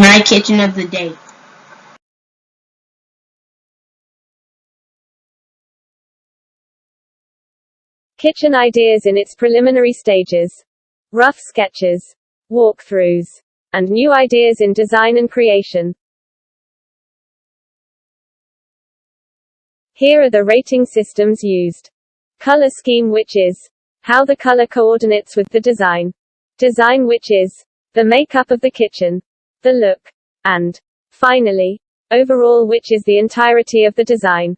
My kitchen of the day. Kitchen ideas in its preliminary stages. Rough sketches. Walkthroughs. And new ideas in design and creation. Here are the rating systems used. Color scheme, which is how the color coordinates with the design. Design, which is the makeup of the kitchen, the look, and finally, overall, which is the entirety of the design.